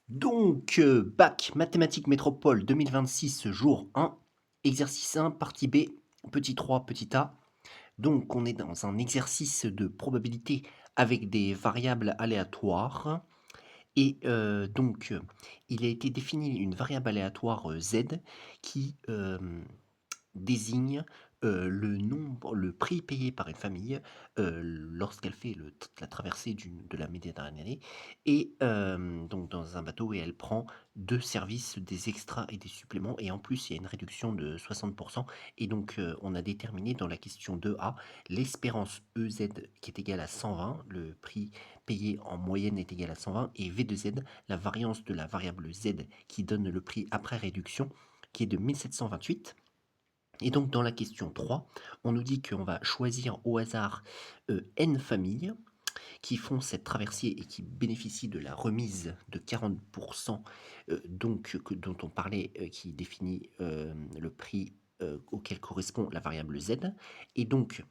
Donc, bac, mathématiques métropole 2026, jour 1, exercice 1, partie B, petit 3, petit a. Donc, on est dans un exercice de probabilité avec des variables aléatoires. Et il a été défini une variable aléatoire z qui désigne le prix payé par une famille lorsqu'elle fait la traversée de la Méditerranée et donc dans un bateau et elle prend deux services, des extras et des suppléments et en plus il y a une réduction de 60% et donc on a déterminé dans la question 2A l'espérance EZ qui est égale à 120, le prix payé en moyenne est égal à 120 et V de Z, la variance de la variable Z qui donne le prix après réduction qui est de 1728. Et donc dans la question 3, on nous dit qu'on va choisir au hasard n familles qui font cette traversée et qui bénéficient de la remise de 40%, dont on parlait, qui définit le prix auquel correspond la variable z. Et donc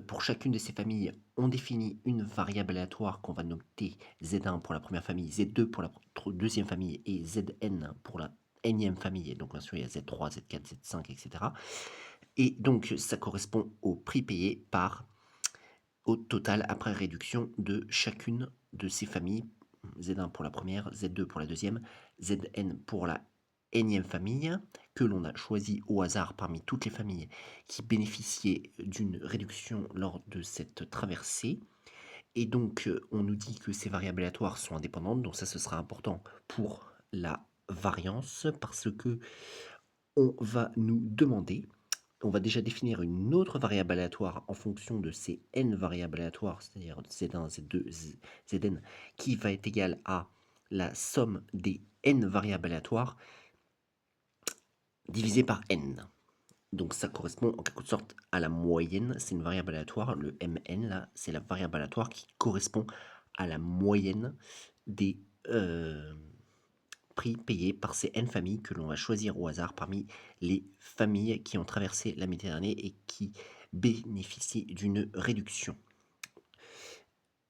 pour chacune de ces familles, on définit une variable aléatoire qu'on va noter Z1 pour la première famille, Z2 pour la deuxième famille et Zn pour la énième famille. Et donc bien sûr il y a Z3, Z4, Z5, etc. Et donc ça correspond au prix payé au total après réduction de chacune de ces familles. Z1 pour la première, Z2 pour la deuxième, Zn pour la énième famille que l'on a choisi au hasard parmi toutes les familles qui bénéficiaient d'une réduction lors de cette traversée. Et donc on nous dit que ces variables aléatoires sont indépendantes, donc ça ce sera important pour la variance parce que on va nous demander, on va déjà définir une autre variable aléatoire en fonction de ces n variables aléatoires, c'est-à-dire Z1, Z2, Zn, qui va être égale à la somme des n variables aléatoires divisé par n. Donc ça correspond en quelque sorte à la moyenne, c'est une variable aléatoire, le mn là, c'est la variable aléatoire qui correspond à la moyenne des prix payés par ces n familles que l'on va choisir au hasard parmi les familles qui ont traversé la Méditerranée et qui bénéficient d'une réduction.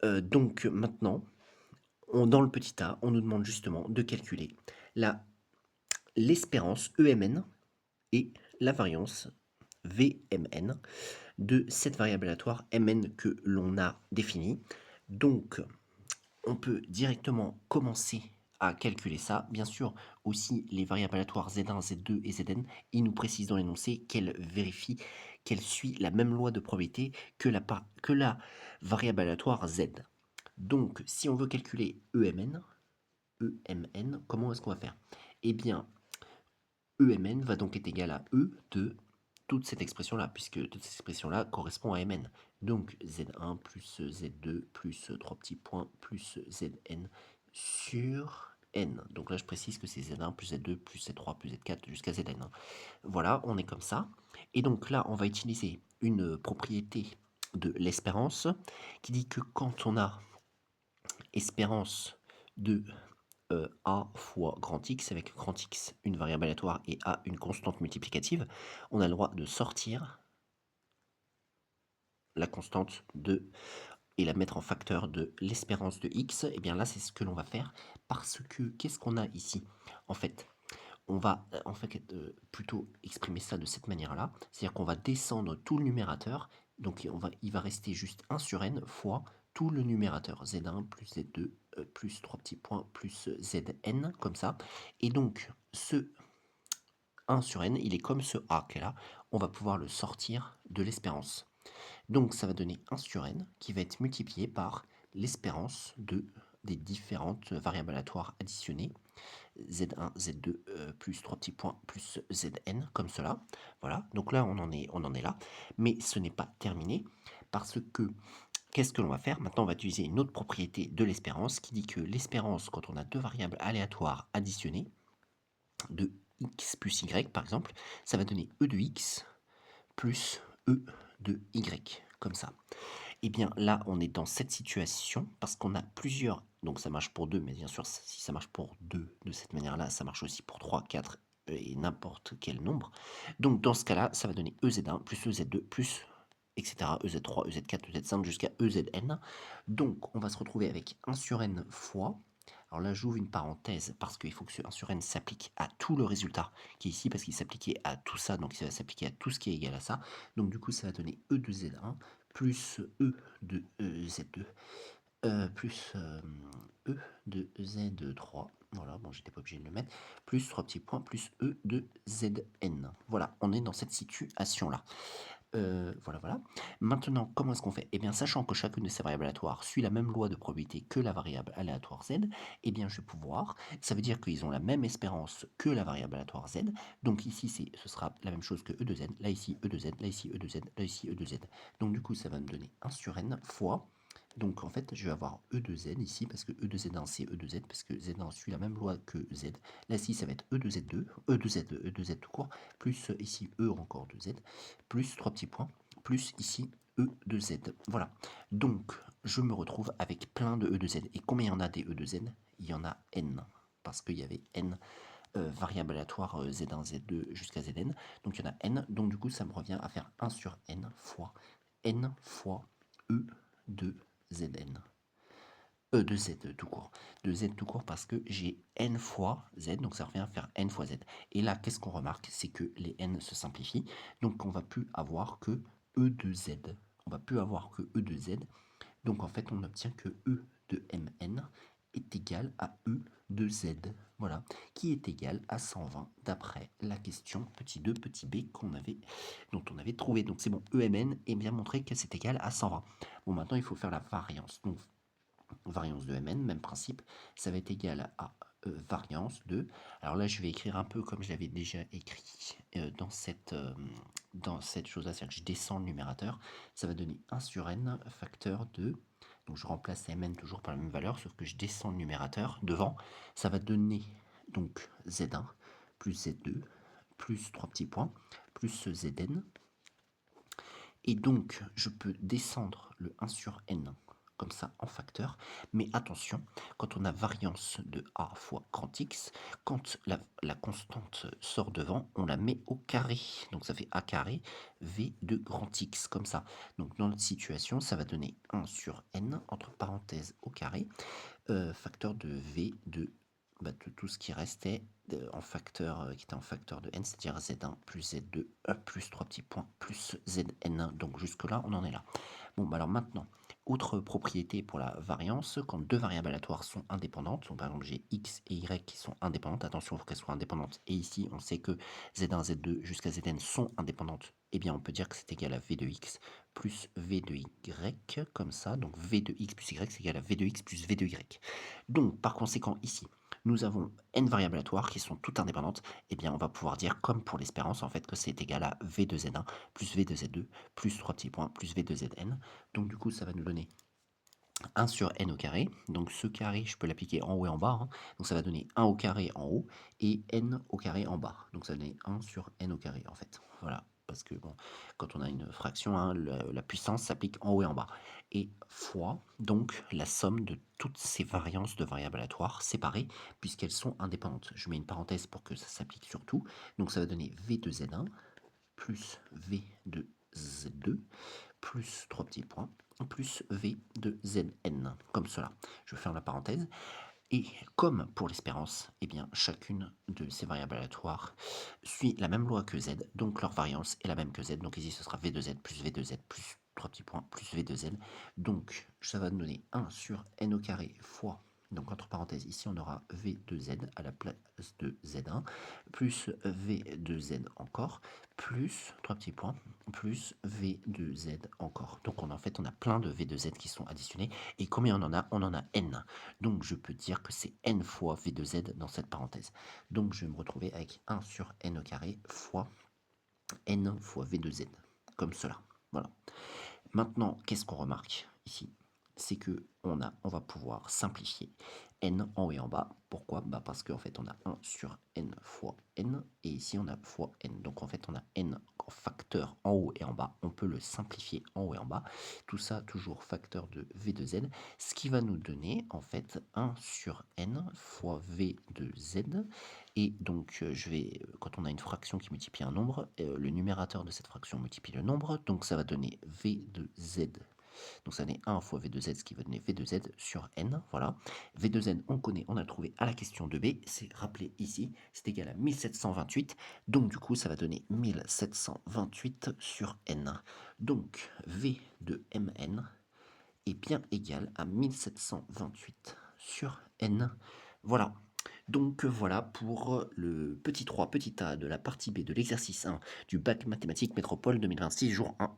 Donc maintenant, dans le petit a, on nous demande justement de calculer l'espérance EMN et la variance VMN de cette variable aléatoire MN que l'on a définie. Donc, on peut directement commencer à calculer ça. Bien sûr, aussi les variables aléatoires Z1, Z2 et Zn, ils nous précisent dans l'énoncé qu'elles vérifient qu'elle suit la même loi de probabilité que la variable aléatoire Z. Donc, si on veut calculer EMN, comment est-ce qu'on va faire? Eh bien, EMN va donc être égal à E de toute cette expression-là, puisque toute cette expression-là correspond à Mn. Donc Z1 plus Z2 plus 3 petits points plus Zn sur N. Donc là, je précise que c'est Z1 plus Z2 plus Z3 plus Z4 jusqu'à Zn. Voilà, on est comme ça. Et donc là, on va utiliser une propriété de l'espérance qui dit que quand on a espérance de A fois grand X, avec grand X une variable aléatoire et A une constante multiplicative, on a le droit de sortir la constante et la mettre en facteur de l'espérance de X. Et bien là, c'est ce que l'on va faire parce que qu'est-ce qu'on a ici? En fait, on va plutôt exprimer ça de cette manière-là, c'est-à-dire qu'on va descendre tout le numérateur, donc il va rester juste 1 sur n fois tout le numérateur, Z1 plus Z2 plus 3 petits points plus Zn, comme ça. Et donc, ce 1 sur n, il est comme ce A qui est là, on va pouvoir le sortir de l'espérance. Donc ça va donner 1 sur n qui va être multiplié par l'espérance des différentes variables aléatoires additionnées, Z1, Z2, plus 3 petits points, plus Zn, comme cela. Voilà, donc là on en est là, mais ce n'est pas terminé, parce que qu'est-ce que l'on va faire? Maintenant on va utiliser une autre propriété de l'espérance, qui dit que l'espérance, quand on a deux variables aléatoires additionnées, de x plus y par exemple, ça va donner e de x plus e de y, comme ça. Et bien là, on est dans cette situation parce qu'on a plusieurs, donc ça marche pour 2, mais bien sûr, si ça marche pour 2 de cette manière-là, ça marche aussi pour 3, 4 et n'importe quel nombre. Donc dans ce cas-là, ça va donner EZ1 plus EZ2 plus etc. EZ3, EZ4, EZ5 jusqu'à EZN. Donc on va se retrouver avec 1 sur n fois Alors là, j'ouvre une parenthèse parce qu'il faut que ce 1 sur n s'applique à tout le résultat qui est ici, parce qu'il s'appliquait à tout ça, donc ça va s'appliquer à tout ce qui est égal à ça. Donc du coup, ça va donner E de Z1 plus E de Z2 plus E de Z3. Voilà, bon, j'étais pas obligé de le mettre. Plus 3 petits points, plus E de Zn. Voilà, on est dans cette situation-là. Voilà, voilà. Maintenant, comment est-ce qu'on fait? Eh bien, sachant que chacune de ces variables aléatoires suit la même loi de probabilité que la variable aléatoire z, eh bien, je vais pouvoir, ça veut dire qu'ils ont la même espérance que la variable aléatoire z, donc ici, ce sera la même chose que E de z, là ici E de z, là ici E de z, là ici E de z. Donc du coup, ça va me donner 1 sur n fois, donc en fait, je vais avoir E de z ici, parce que E de z1 c'est E de z, parce que z1 suit la même loi que z. Là, ici, ça va être E de z2, E de z tout court, plus ici E encore de z, plus 3 petits points, plus ici E de Z. Voilà. Donc, je me retrouve avec plein de E de Z. Et combien il y en a des E de Z? Il y en a N. Parce qu'il y avait N variables aléatoires Z1, Z2 jusqu'à Zn. Donc, il y en a N. Donc, du coup, ça me revient à faire 1 sur N fois E de Zn. E de Z tout court. De Z tout court parce que j'ai N fois Z, donc ça revient à faire N fois Z. Et là, qu'est-ce qu'on remarque? C'est que les N se simplifient, donc on va plus avoir que E de Z. On va plus avoir que E de Z. Donc en fait, on obtient que E de Mn est égal à E de Z. Voilà, qui est égal à 120 d'après la question petit 2, petit b dont on avait trouvé. Donc c'est bon, EMN est bien montré que c'est égal à 120. Bon, maintenant il faut faire la variance. Donc variance de Mn, même principe, ça va être égal à variance de... Alors là, je vais écrire un peu comme je l'avais déjà écrit dans cette chose-là, c'est-à-dire que je descends le numérateur, ça va donner 1 sur n facteur de... Donc je remplace Mn toujours par la même valeur, sauf que je descends le numérateur devant, ça va donner donc Z1 plus Z2 plus 3 petits points plus Zn. Et donc, je peux descendre le 1 sur n comme ça en facteur, mais attention, quand on a variance de a fois grand X, quand la constante sort devant, on la met au carré, donc ça fait a carré v de grand X, comme ça. Donc dans notre situation, ça va donner 1 sur n, entre parenthèses au carré, facteur de v de tout ce qui restait en facteur, qui était en facteur de n, c'est-à-dire z1 plus z2 plus 3 petits points plus zn1. Donc jusque-là, on en est là. Bon, bah alors maintenant, autre propriété pour la variance, quand deux variables aléatoires sont indépendantes, donc par exemple j'ai x et y qui sont indépendantes, attention, il faut qu'elles soient indépendantes, et ici on sait que z1, z2 jusqu'à zn sont indépendantes, eh bien on peut dire que c'est égal à v de x plus v de y, comme ça, donc v de x plus y c'est égal à v de x plus v de y. Donc par conséquent ici, nous avons n variables aléatoires qui sont toutes indépendantes, eh bien on va pouvoir dire comme pour l'espérance en fait que c'est égal à v de z1 plus v de z2 plus 3 petits points plus v de zn. Donc du coup ça va nous donner 1 sur n au carré, donc ce carré je peux l'appliquer en haut et en bas, hein. Donc ça va donner 1 au carré en haut et n au carré en bas, donc ça va donner 1 sur n au carré en fait, voilà, parce que bon, quand on a une fraction, hein, la puissance s'applique en haut et en bas, et fois donc la somme de toutes ces variances de variables aléatoires séparées, puisqu'elles sont indépendantes. Je mets une parenthèse pour que ça s'applique sur tout, donc ça va donner v de z1 plus v de z2 plus 3 petits points, plus V de Zn, comme cela. Je ferme la parenthèse. Et comme pour l'espérance, eh bien, chacune de ces variables aléatoires suit la même loi que Z, donc leur variance est la même que Z. Donc ici, ce sera V de Z plus V de Z plus 3 petits points plus V de Z. Donc ça va nous donner 1 sur n au carré fois, donc entre parenthèses, ici on aura V de Z à la place de Z1, plus V de Z encore, plus 3 petits points, plus V de Z encore. Donc en fait, on a plein de V de Z qui sont additionnés. Et combien on en a? On en a n. Donc je peux dire que c'est n fois v de z dans cette parenthèse. Donc je vais me retrouver avec 1 sur n au carré fois n fois v de z, comme cela. Voilà. Maintenant, qu'est-ce qu'on remarque ici? C'est que on va pouvoir simplifier n en haut et en bas. Pourquoi? Parce qu'en fait, on a 1 sur n fois n, et ici, on a fois n. Donc, en fait, on a n en facteur en haut et en bas. On peut le simplifier en haut et en bas. Tout ça, toujours facteur de v de z, ce qui va nous donner, en fait, 1 sur n fois v de z. Et donc, quand on a une fraction qui multiplie un nombre, le numérateur de cette fraction multiplie le nombre. Donc, ça va donner v de z Donc ça donne 1 fois V2Z, ce qui va donner V2Z sur N, voilà. V2N, on connaît, on a trouvé à la question 2B, c'est rappelé ici, c'est égal à 1728. Donc du coup, ça va donner 1728 sur N. Donc V de Mn est bien égal à 1728 sur N. Voilà. Donc voilà pour le petit 3, petit a de la partie B de l'exercice 1 du bac mathématiques métropole 2026, jour 1.